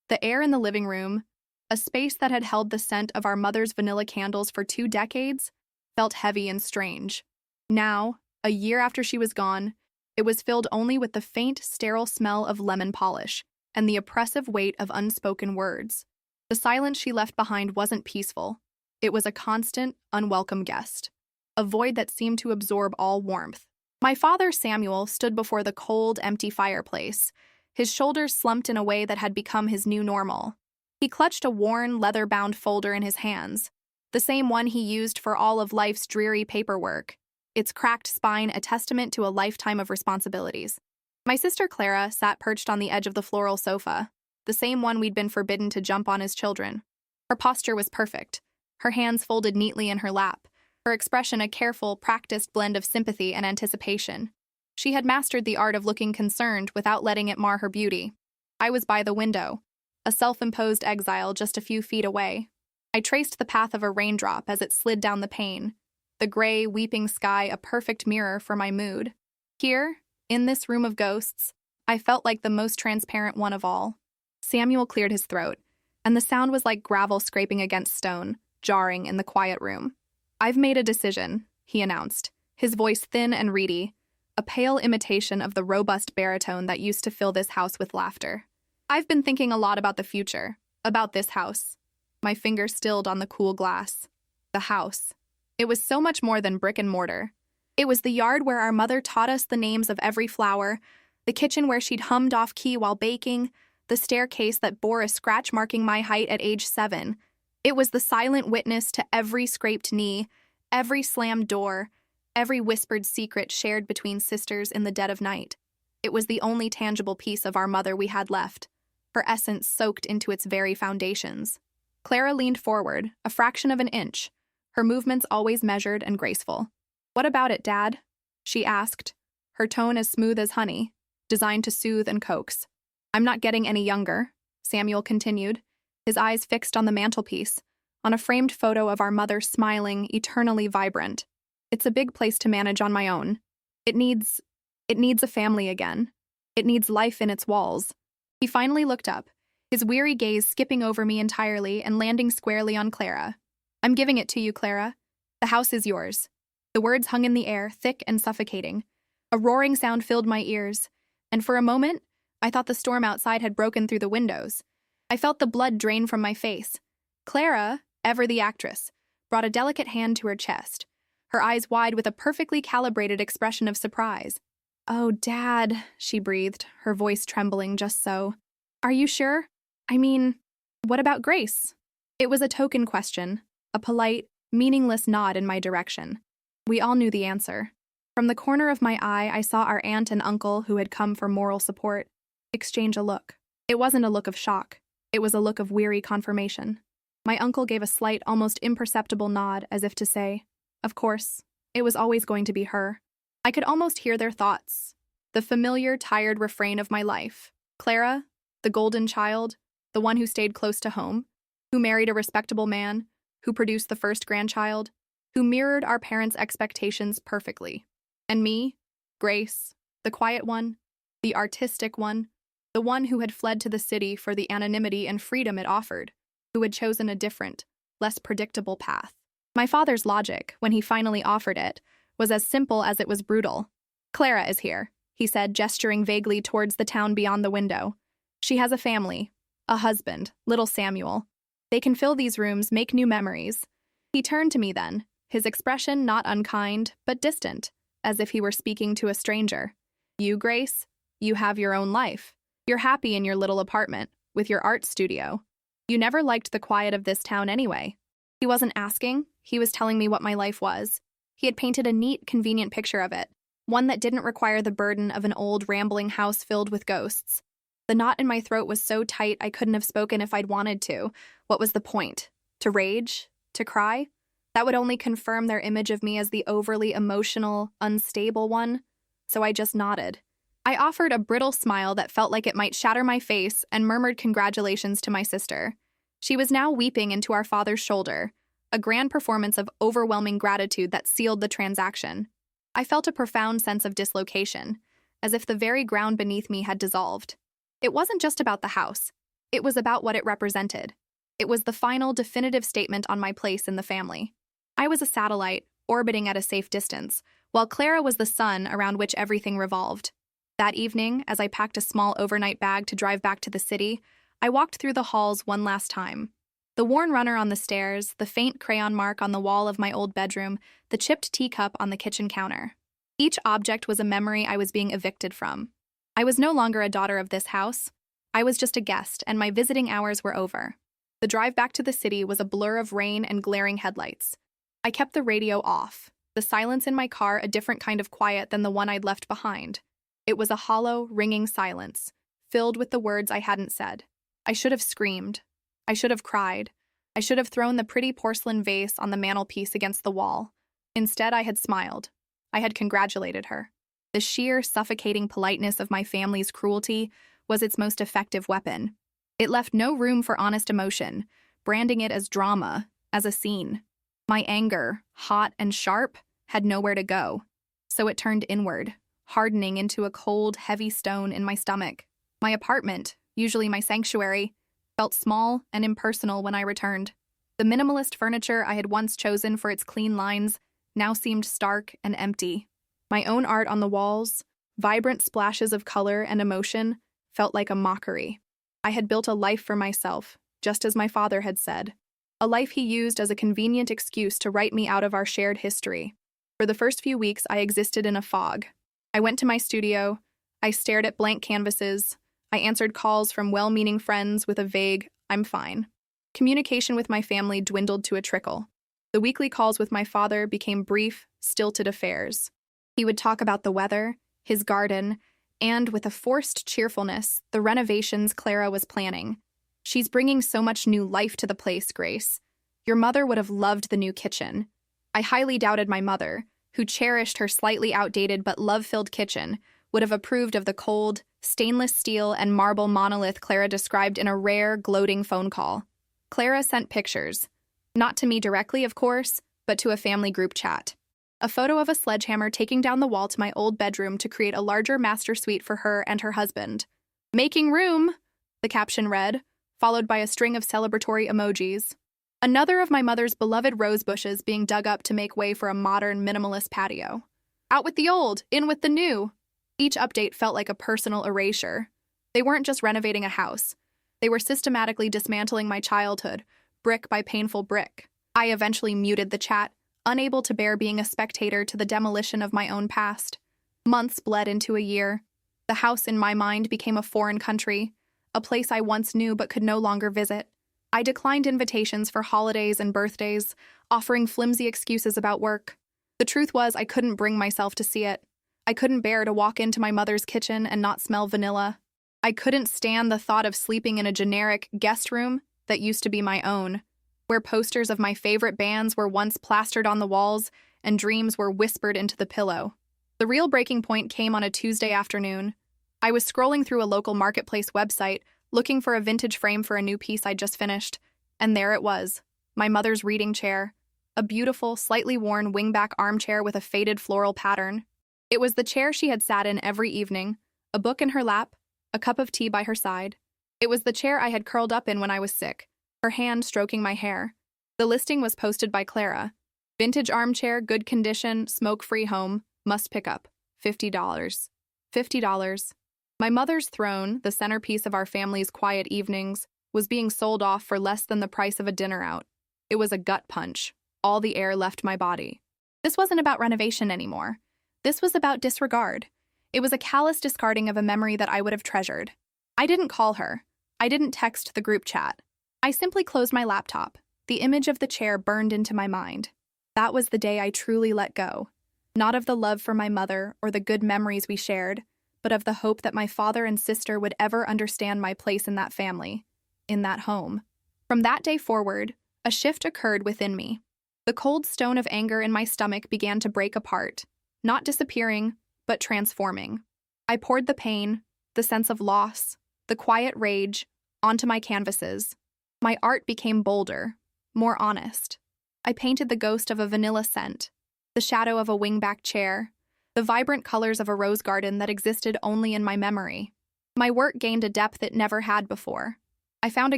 The air in the living room, a space that had held the scent of our mother's vanilla candles for 2 decades, felt heavy and strange. Now, a year after she was gone, it was filled only with the faint, sterile smell of lemon polish and the oppressive weight of unspoken words. The silence she left behind wasn't peaceful. It was a constant, unwelcome guest, a void that seemed to absorb all warmth. My father, Samuel, stood before the cold, empty fireplace, his shoulders slumped in a way that had become his new normal. He clutched a worn, leather-bound folder in his hands, the same one he used for all of life's dreary paperwork, its cracked spine a testament to a lifetime of responsibilities. My sister Clara sat perched on the edge of the floral sofa, the same one we'd been forbidden to jump on as children. Her posture was perfect, her hands folded neatly in her lap, her expression a careful, practiced blend of sympathy and anticipation. She had mastered the art of looking concerned without letting it mar her beauty. I was by the window, a self-imposed exile just a few feet away. I traced the path of a raindrop as it slid down the pane, the gray, weeping sky a perfect mirror for my mood. Here, in this room of ghosts, I felt like the most transparent one of all. Samuel cleared his throat, and the sound was like gravel scraping against stone, jarring in the quiet room. "I've made a decision," he announced, his voice thin and reedy, a pale imitation of the robust baritone that used to fill this house with laughter. "I've been thinking a lot about the future, about this house." My finger stilled on the cool glass. The house. It was so much more than brick and mortar. It was the yard where our mother taught us the names of every flower, the kitchen where she'd hummed off-key while baking, the staircase that bore a scratch marking my height at age 7. It was the silent witness to every scraped knee, every slammed door, every whispered secret shared between sisters in the dead of night. It was the only tangible piece of our mother we had left, her essence soaked into its very foundations. Clara leaned forward, a fraction of an inch, her movements always measured and graceful. "What about it, Dad?" she asked, her tone as smooth as honey, designed to soothe and coax. "I'm not getting any younger," Samuel continued, his eyes fixed on the mantelpiece, on a framed photo of our mother smiling, eternally vibrant. "It's a big place to manage on my own. It needs a family again. It needs life in its walls." He finally looked up, his weary gaze skipping over me entirely and landing squarely on Clara. "I'm giving it to you, Clara. The house is yours." The words hung in the air, thick and suffocating. A roaring sound filled my ears, and for a moment, I thought the storm outside had broken through the windows. I felt the blood drain from my face. Clara, ever the actress, brought a delicate hand to her chest, her eyes wide with a perfectly calibrated expression of surprise. "Oh, Dad," she breathed, her voice trembling just so. "Are you sure? I mean, what about Grace?" It was a token question, a polite, meaningless nod in my direction. We all knew the answer. From the corner of my eye, I saw our aunt and uncle, who had come for moral support, exchange a look. It wasn't a look of shock. It was a look of weary confirmation. My uncle gave a slight, almost imperceptible nod, as if to say, "Of course, it was always going to be her." I could almost hear their thoughts. The familiar, tired refrain of my life. Clara, the golden child, the one who stayed close to home, who married a respectable man, who produced the first grandchild, who mirrored our parents' expectations perfectly. And me, Grace, the quiet one, the artistic one, the one who had fled to the city for the anonymity and freedom it offered, who had chosen a different, less predictable path. My father's logic, when he finally offered it, was as simple as it was brutal. "Clara is here," he said, gesturing vaguely towards the town beyond the window. "She has a family, a husband, little Samuel. They can fill these rooms, make new memories." He turned to me then, his expression not unkind, but distant, as if he were speaking to a stranger. "You, Grace, you have your own life. You're happy in your little apartment, with your art studio. You never liked the quiet of this town anyway." He wasn't asking, he was telling me what my life was. He had painted a neat, convenient picture of it, one that didn't require the burden of an old, rambling house filled with ghosts. The knot in my throat was so tight I couldn't have spoken if I'd wanted to. What was the point? To rage? To cry? That would only confirm their image of me as the overly emotional, unstable one. So I just nodded. I offered a brittle smile that felt like it might shatter my face and murmured congratulations to my sister. She was now weeping into our father's shoulder, a grand performance of overwhelming gratitude that sealed the transaction. I felt a profound sense of dislocation, as if the very ground beneath me had dissolved. It wasn't just about the house. It was about what it represented. It was the final, definitive statement on my place in the family. I was a satellite, orbiting at a safe distance, while Clara was the sun around which everything revolved. That evening, as I packed a small overnight bag to drive back to the city, I walked through the halls one last time. The worn runner on the stairs, the faint crayon mark on the wall of my old bedroom, the chipped teacup on the kitchen counter. Each object was a memory I was being evicted from. I was no longer a daughter of this house. I was just a guest, and my visiting hours were over. The drive back to the city was a blur of rain and glaring headlights. I kept the radio off, the silence in my car a different kind of quiet than the one I'd left behind. It was a hollow, ringing silence, filled with the words I hadn't said. I should have screamed. I should have cried. I should have thrown the pretty porcelain vase on the mantelpiece against the wall. Instead, I had smiled. I had congratulated her. The sheer, suffocating politeness of my family's cruelty was its most effective weapon. It left no room for honest emotion, branding it as drama, as a scene. My anger, hot and sharp, had nowhere to go, so it turned inward, hardening into a cold, heavy stone in my stomach. My apartment, usually my sanctuary, felt small and impersonal when I returned. The minimalist furniture I had once chosen for its clean lines now seemed stark and empty. My own art on the walls, vibrant splashes of color and emotion, felt like a mockery. I had built a life for myself, just as my father had said. A life he used as a convenient excuse to write me out of our shared history. For the first few weeks, I existed in a fog. I went to my studio. I stared at blank canvases. I answered calls from well-meaning friends with a vague, "I'm fine." Communication with my family dwindled to a trickle. The weekly calls with my father became brief, stilted affairs. He would talk about the weather, his garden, and, with a forced cheerfulness, the renovations Clara was planning. "She's bringing so much new life to the place, Grace. Your mother would have loved the new kitchen." I highly doubted my mother, who cherished her slightly outdated but love-filled kitchen, would have approved of the cold, stainless steel and marble monolith Clara described in a rare, gloating phone call. Clara sent pictures. Not to me directly, of course, but to a family group chat. A photo of a sledgehammer taking down the wall to my old bedroom to create a larger master suite for her and her husband. "Making room," the caption read, followed by a string of celebratory emojis. Another of my mother's beloved rose bushes being dug up to make way for a modern, minimalist patio. "Out with the old, in with the new." Each update felt like a personal erasure. They weren't just renovating a house. They were systematically dismantling my childhood, brick by painful brick. I eventually muted the chat, unable to bear being a spectator to the demolition of my own past. Months bled into a year. The house in my mind became a foreign country, a place I once knew but could no longer visit. I declined invitations for holidays and birthdays, offering flimsy excuses about work. The truth was I couldn't bring myself to see it. I couldn't bear to walk into my mother's kitchen and not smell vanilla. I couldn't stand the thought of sleeping in a generic guest room that used to be my own, where posters of my favorite bands were once plastered on the walls and dreams were whispered into the pillow. The real breaking point came on a Tuesday afternoon. I was scrolling through a local marketplace website, looking for a vintage frame for a new piece I'd just finished, and there it was, my mother's reading chair, a beautiful, slightly worn wingback armchair with a faded floral pattern. It was the chair she had sat in every evening, a book in her lap, a cup of tea by her side. It was the chair I had curled up in when I was sick, her hand stroking my hair. The listing was posted by Clara. "Vintage armchair, good condition, smoke-free home, must pick up, $50. $50. My mother's throne, the centerpiece of our family's quiet evenings, was being sold off for less than the price of a dinner out. It was a gut punch. All the air left my body. This wasn't about renovation anymore. This was about disregard. It was a callous discarding of a memory that I would have treasured. I didn't call her. I didn't text the group chat. I simply closed my laptop. The image of the chair burned into my mind. That was the day I truly let go. Not of the love for my mother or the good memories we shared, but of the hope that my father and sister would ever understand my place in that family, in that home. From that day forward, a shift occurred within me. The cold stone of anger in my stomach began to break apart, not disappearing, but transforming. I poured the pain, the sense of loss, the quiet rage, onto my canvases. My art became bolder, more honest. I painted the ghost of a vanilla scent, the shadow of a wingback chair, the vibrant colors of a rose garden that existed only in my memory. My work gained a depth it never had before. I found a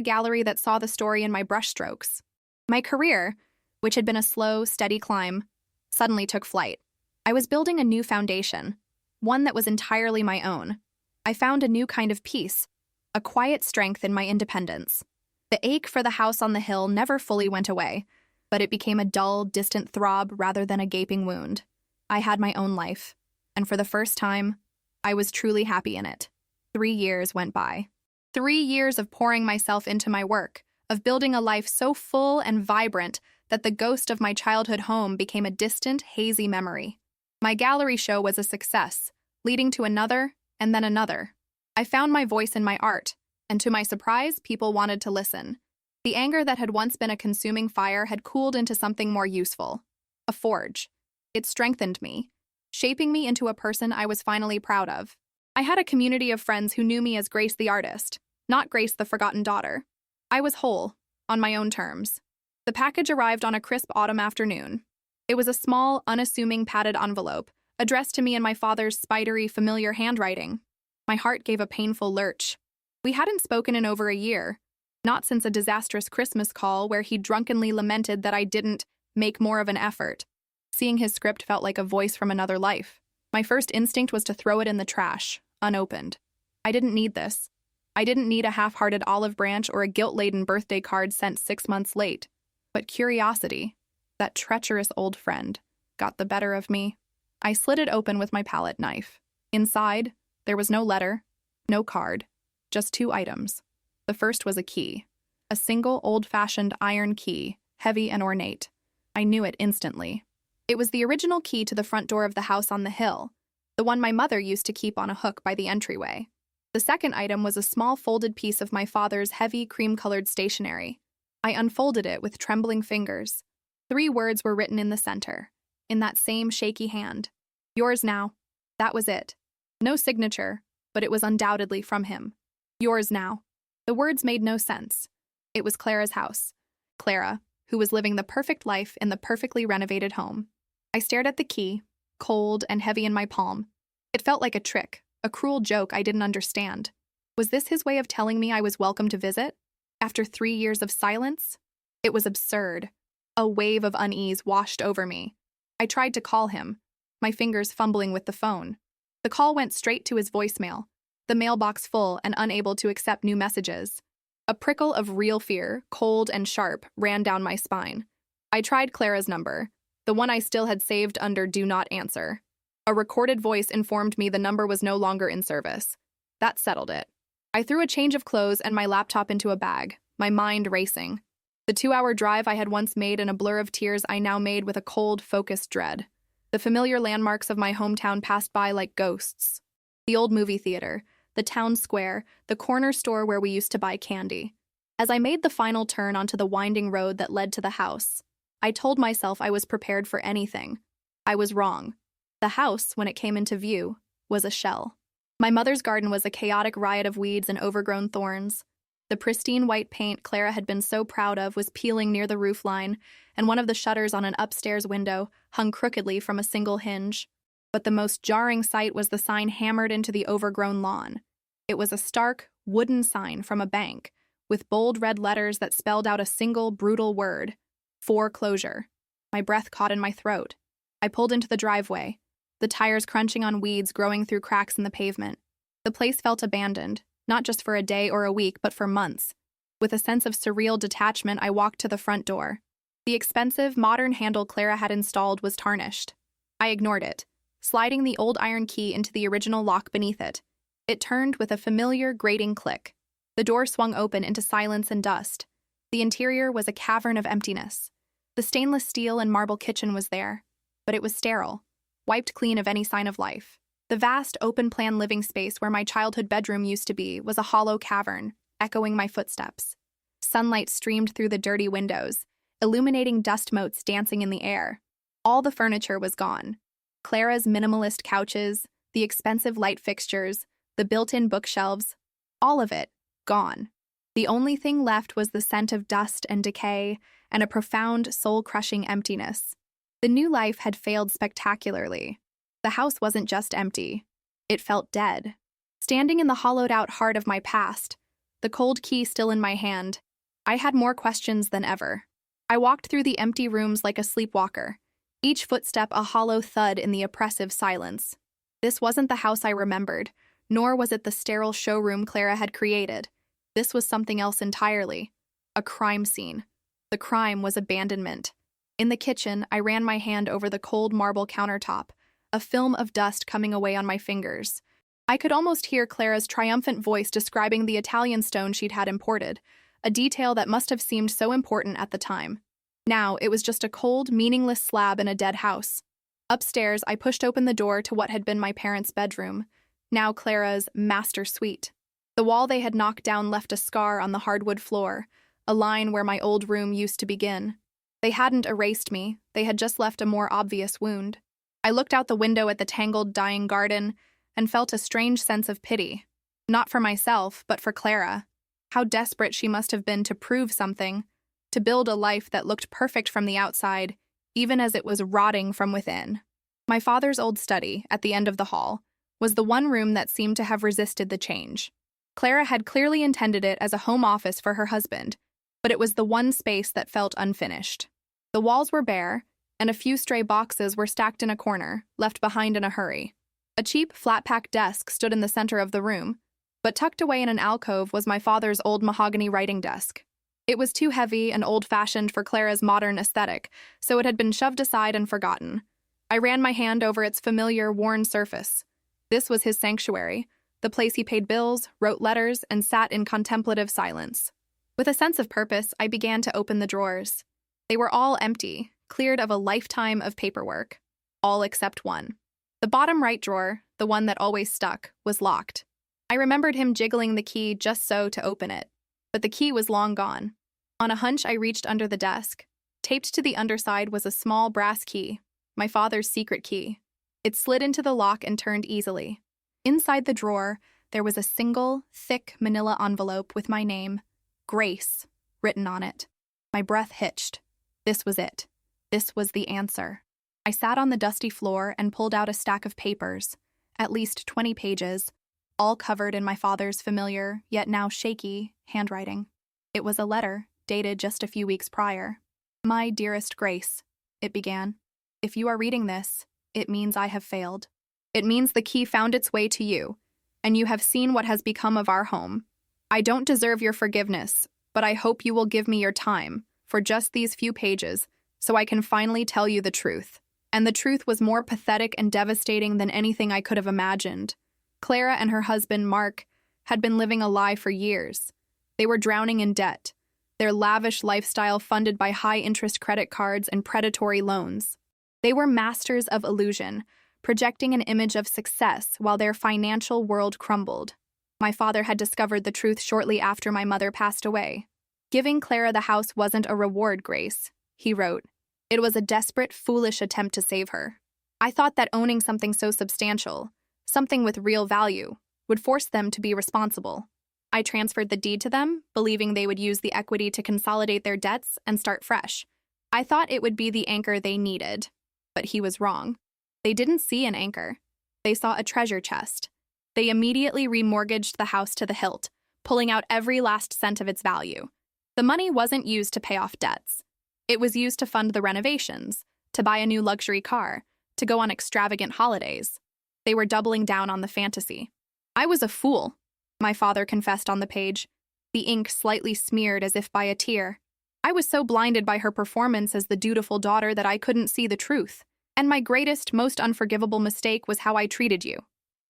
gallery that saw the story in my brushstrokes. My career, which had been a slow, steady climb, suddenly took flight. I was building a new foundation, one that was entirely my own. I found a new kind of peace, a quiet strength in my independence. The ache for the house on the hill never fully went away, but it became a dull, distant throb rather than a gaping wound. I had my own life, and for the first time, I was truly happy in it. 3 years went by. 3 years of pouring myself into my work, of building a life so full and vibrant that the ghost of my childhood home became a distant, hazy memory. My gallery show was a success, leading to another and then another. I found my voice in my art, and to my surprise, people wanted to listen. The anger that had once been a consuming fire had cooled into something more useful. A forge. It strengthened me, shaping me into a person I was finally proud of. I had a community of friends who knew me as Grace the artist, not Grace the forgotten daughter. I was whole, on my own terms. The package arrived on a crisp autumn afternoon. It was a small, unassuming padded envelope, addressed to me in my father's spidery, familiar handwriting. My heart gave a painful lurch. We hadn't spoken in over a year, not since a disastrous Christmas call where he drunkenly lamented that I didn't make more of an effort. Seeing his script felt like a voice from another life. My first instinct was to throw it in the trash, unopened. I didn't need this. I didn't need a half-hearted olive branch or a guilt-laden birthday card sent 6 months late. But curiosity, that treacherous old friend, got the better of me. I slid it open with my palette knife. Inside, there was no letter, no card, just 2 items. The first was a key. A single old-fashioned iron key, heavy and ornate. I knew it instantly. It was the original key to the front door of the house on the hill, the one my mother used to keep on a hook by the entryway. The second item was a small folded piece of my father's heavy cream-colored stationery. I unfolded it with trembling fingers. 3 words were written in the center, in that same shaky hand. Yours now. That was it. No signature, but it was undoubtedly from him. Yours now. The words made no sense. It was Clara's house. Clara, who was living the perfect life in the perfectly renovated home. I stared at the key, cold and heavy in my palm. It felt like a trick, a cruel joke I didn't understand. Was this his way of telling me I was welcome to visit? After 3 years of silence? It was absurd. A wave of unease washed over me. I tried to call him, my fingers fumbling with the phone. The call went straight to his voicemail, the mailbox full and unable to accept new messages. A prickle of real fear, cold and sharp, ran down my spine. I tried Clara's number, the one I still had saved under Do Not Answer. A recorded voice informed me the number was no longer in service. That settled it. I threw a change of clothes and my laptop into a bag, my mind racing. The 2-hour drive I had once made in a blur of tears I now made with a cold, focused dread. The familiar landmarks of my hometown passed by like ghosts. The old movie theater, the town square, the corner store where we used to buy candy. As I made the final turn onto the winding road that led to the house, I told myself I was prepared for anything. I was wrong. The house, when it came into view, was a shell. My mother's garden was a chaotic riot of weeds and overgrown thorns. The pristine white paint Clara had been so proud of was peeling near the roofline, and one of the shutters on an upstairs window hung crookedly from a single hinge. But the most jarring sight was the sign hammered into the overgrown lawn. It was a stark, wooden sign from a bank, with bold red letters that spelled out a single, brutal word: foreclosure. My breath caught in my throat. I pulled into the driveway, the tires crunching on weeds growing through cracks in the pavement. The place felt abandoned, not just for a day or a week, but for months. With a sense of surreal detachment, I walked to the front door. The expensive, modern handle Clara had installed was tarnished. I ignored it, sliding the old iron key into the original lock beneath it. It turned with a familiar, grating click. The door swung open into silence and dust. The interior was a cavern of emptiness. The stainless steel and marble kitchen was there, but it was sterile, wiped clean of any sign of life. The vast, open-plan living space where my childhood bedroom used to be was a hollow cavern, echoing my footsteps. Sunlight streamed through the dirty windows, illuminating dust motes dancing in the air. All the furniture was gone. Clara's minimalist couches, the expensive light fixtures, the built-in bookshelves, all of it gone. The only thing left was the scent of dust and decay and a profound, soul-crushing emptiness. The new life had failed spectacularly. The house wasn't just empty. It felt dead. Standing in the hollowed-out heart of my past, the cold key still in my hand. I had more questions than ever. I walked through the empty rooms like a sleepwalker, each footstep a hollow thud in the oppressive silence. This wasn't the house I remembered, nor was it the sterile showroom Clara had created. This was something else entirely. A crime scene. The crime was abandonment. In the kitchen, I ran my hand over the cold marble countertop, a film of dust coming away on my fingers. I could almost hear Clara's triumphant voice describing the Italian stone she'd had imported, a detail that must have seemed so important at the time. Now, it was just a cold, meaningless slab in a dead house. Upstairs, I pushed open the door to what had been my parents' bedroom, now Clara's master suite. The wall they had knocked down left a scar on the hardwood floor, a line where my old room used to begin. They hadn't erased me, they had just left a more obvious wound. I looked out the window at the tangled, dying garden and felt a strange sense of pity. Not for myself, but for Clara. How desperate she must have been to prove something, to build a life that looked perfect from the outside, even as it was rotting from within. My father's old study, at the end of the hall, was the one room that seemed to have resisted the change. Clara had clearly intended it as a home office for her husband, but it was the one space that felt unfinished. The walls were bare, and a few stray boxes were stacked in a corner, left behind in a hurry. A cheap, flat-pack desk stood in the center of the room, but tucked away in an alcove was my father's old mahogany writing desk. It was too heavy and old-fashioned for Clara's modern aesthetic, so it had been shoved aside and forgotten. I ran my hand over its familiar, worn surface. This was his sanctuary, the place he paid bills, wrote letters, and sat in contemplative silence. With a sense of purpose, I began to open the drawers. They were all empty, cleared of a lifetime of paperwork. All except one. The bottom right drawer, the one that always stuck, was locked. I remembered him jiggling the key just so to open it, but the key was long gone. On a hunch, I reached under the desk. Taped to the underside was a small brass key, my father's secret key. It slid into the lock and turned easily. Inside the drawer, there was a single, thick manila envelope with my name, Grace, written on it. My breath hitched. This was it. This was the answer. I sat on the dusty floor and pulled out a stack of papers, at least 20 pages, all covered in my father's familiar, yet now shaky, handwriting. It was a letter, dated just a few weeks prior. My dearest Grace, it began. If you are reading this, it means I have failed. It means the key found its way to you, and you have seen what has become of our home. I don't deserve your forgiveness, but I hope you will give me your time, for just these few pages, so I can finally tell you the truth. And the truth was more pathetic and devastating than anything I could have imagined. Clara and her husband, Mark, had been living a lie for years. They were drowning in debt, their lavish lifestyle funded by high-interest credit cards and predatory loans. They were masters of illusion, projecting an image of success while their financial world crumbled. My father had discovered the truth shortly after my mother passed away. Giving Clara the house wasn't a reward, Grace, he wrote. It was a desperate, foolish attempt to save her. I thought that owning something so substantial, something with real value, would force them to be responsible. I transferred the deed to them, believing they would use the equity to consolidate their debts and start fresh. I thought it would be the anchor they needed, but he was wrong. They didn't see an anchor. They saw a treasure chest. They immediately remortgaged the house to the hilt, pulling out every last cent of its value. The money wasn't used to pay off debts. It was used to fund the renovations, to buy a new luxury car, to go on extravagant holidays. They were doubling down on the fantasy. I was a fool, my father confessed on the page, the ink slightly smeared as if by a tear. I was so blinded by her performance as the dutiful daughter that I couldn't see the truth. And my greatest, most unforgivable mistake was how I treated you.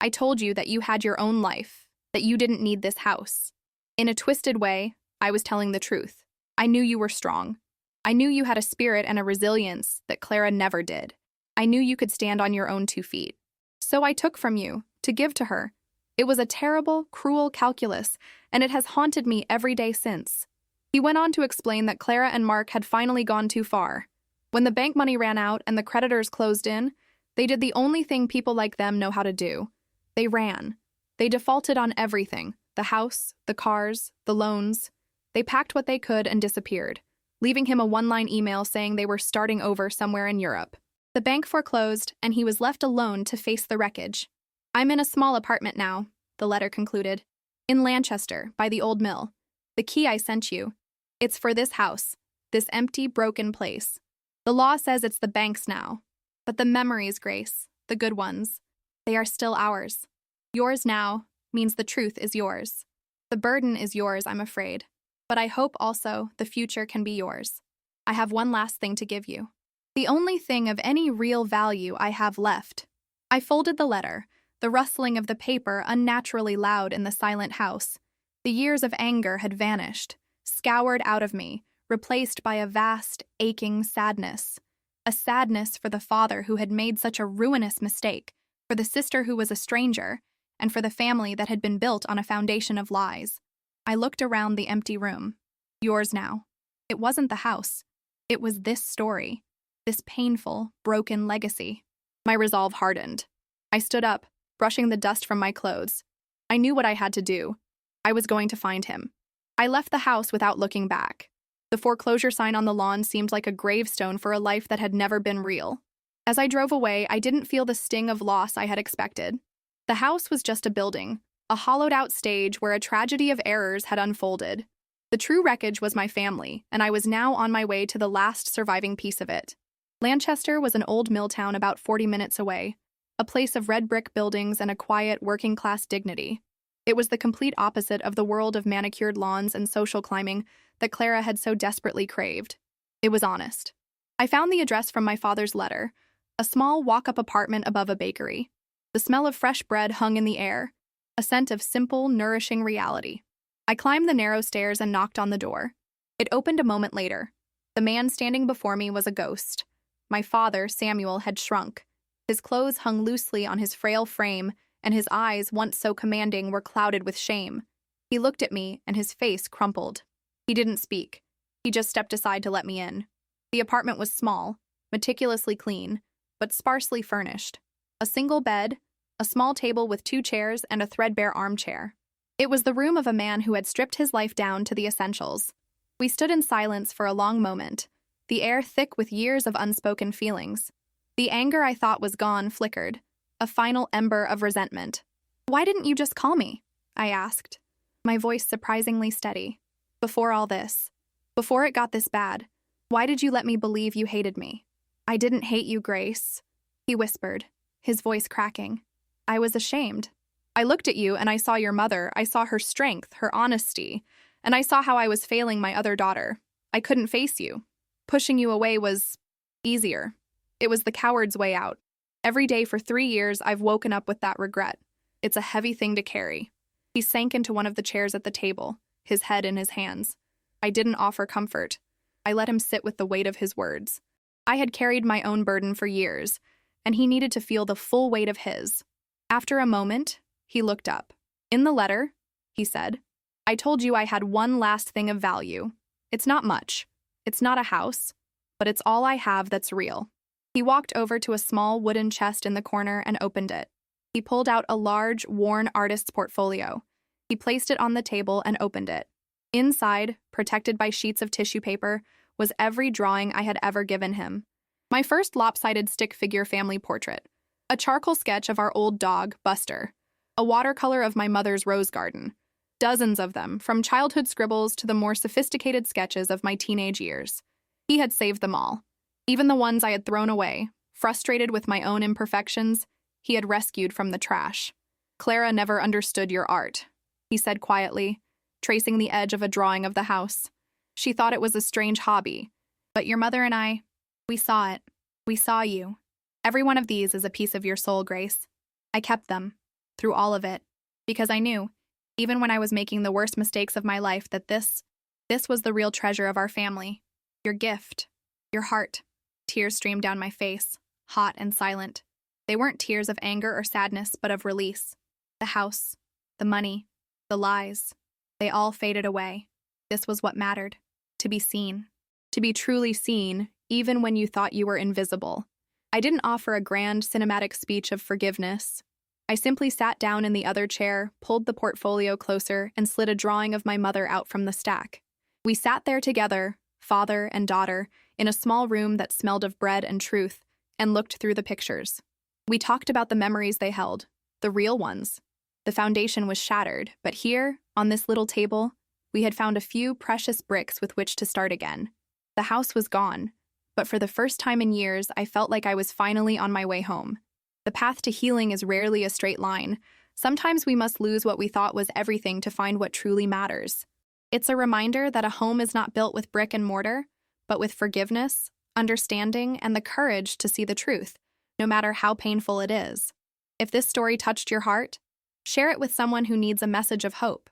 I told you that you had your own life, that you didn't need this house. In a twisted way, I was telling the truth. I knew you were strong. I knew you had a spirit and a resilience that Clara never did. I knew you could stand on your own 2 feet. So I took from you, to give to her. It was a terrible, cruel calculus, and it has haunted me every day since. He went on to explain that Clara and Mark had finally gone too far. When the bank money ran out and the creditors closed in, they did the only thing people like them know how to do. They ran. They defaulted on everything, the house, the cars, the loans. They packed what they could and disappeared, leaving him a one-line email saying they were starting over somewhere in Europe. The bank foreclosed, and he was left alone to face the wreckage. I'm in a small apartment now, the letter concluded. In Lanchester, by the old mill. The key I sent you. It's for this house, this empty, broken place. The law says it's the bank's now. But the memories, Grace, the good ones, they are still ours. Yours now means the truth is yours. The burden is yours, I'm afraid. But I hope also the future can be yours. I have one last thing to give you. The only thing of any real value I have left. I folded the letter, the rustling of the paper unnaturally loud in the silent house. The years of anger had vanished, scoured out of me, replaced by a vast, aching sadness. A sadness for the father who had made such a ruinous mistake, for the sister who was a stranger, and for the family that had been built on a foundation of lies. I looked around the empty room. Yours now. It wasn't the house. It was this story, this painful, broken legacy. My resolve hardened. I stood up, brushing the dust from my clothes. I knew what I had to do. I was going to find him. I left the house without looking back. The foreclosure sign on the lawn seemed like a gravestone for a life that had never been real. As I drove away, I didn't feel the sting of loss I had expected. The house was just a building, a hollowed-out stage where a tragedy of errors had unfolded. The true wreckage was my family, and I was now on my way to the last surviving piece of it. Lanchester was an old mill town about 40 minutes away, a place of red brick buildings and a quiet, working-class dignity. It was the complete opposite of the world of manicured lawns and social climbing that Clara had so desperately craved. It was honest. I found the address from my father's letter, a small walk-up apartment above a bakery. The smell of fresh bread hung in the air, a scent of simple, nourishing reality. I climbed the narrow stairs and knocked on the door. It opened a moment later. The man standing before me was a ghost. My father, Samuel, had shrunk. His clothes hung loosely on his frail frame, and his eyes, once so commanding, were clouded with shame. He looked at me, and his face crumpled. He didn't speak. He just stepped aside to let me in. The apartment was small, meticulously clean, but sparsely furnished. A single bed, a small table with 2 chairs, and a threadbare armchair. It was the room of a man who had stripped his life down to the essentials. We stood in silence for a long moment, the air thick with years of unspoken feelings. The anger I thought was gone flickered, a final ember of resentment. "Why didn't you just call me?" I asked, my voice surprisingly steady. "Before all this, before it got this bad, why did you let me believe you hated me?" "I didn't hate you, Grace," he whispered, his voice cracking. "I was ashamed. I looked at you and I saw your mother. I saw her strength, her honesty, and I saw how I was failing my other daughter. I couldn't face you. Pushing you away was easier. It was the coward's way out. Every day for 3 years, I've woken up with that regret. It's a heavy thing to carry." He sank into one of the chairs at the table, his head in his hands. I didn't offer comfort. I let him sit with the weight of his words. I had carried my own burden for years, and he needed to feel the full weight of his. After a moment, he looked up. "In the letter," he said, "I told you I had one last thing of value. It's not much. It's not a house, but it's all I have that's real." He walked over to a small wooden chest in the corner and opened it. He pulled out a large, worn artist's portfolio. He placed it on the table and opened it. Inside, protected by sheets of tissue paper, was every drawing I had ever given him. My first lopsided stick figure family portrait, a charcoal sketch of our old dog, Buster, a watercolor of my mother's rose garden, dozens of them, from childhood scribbles to the more sophisticated sketches of my teenage years. He had saved them all. Even the ones I had thrown away, frustrated with my own imperfections, he had rescued from the trash. "Clara never understood your art," he said quietly, tracing the edge of a drawing of the house. "She thought it was a strange hobby. But your mother and I, we saw it. We saw you. Every one of these is a piece of your soul, Grace. I kept them, through all of it, because I knew, even when I was making the worst mistakes of my life, that this was the real treasure of our family. Your gift, your heart." Tears streamed down my face, hot and silent. They weren't tears of anger or sadness, but of release. The house, the money, the lies, they all faded away. This was what mattered. To be seen. To be truly seen, even when you thought you were invisible. I didn't offer a grand cinematic speech of forgiveness. I simply sat down in the other chair, pulled the portfolio closer, and slid a drawing of my mother out from the stack. We sat there together, father and daughter, in a small room that smelled of bread and truth, and looked through the pictures. We talked about the memories they held, the real ones, The foundation was shattered, but here, on this little table, we had found a few precious bricks with which to start again. The house was gone, but for the first time in years, I felt like I was finally on my way home. The path to healing is rarely a straight line. Sometimes we must lose what we thought was everything to find what truly matters. It's a reminder that a home is not built with brick and mortar, but with forgiveness, understanding, and the courage to see the truth, no matter how painful it is. If this story touched your heart, share it with someone who needs a message of hope.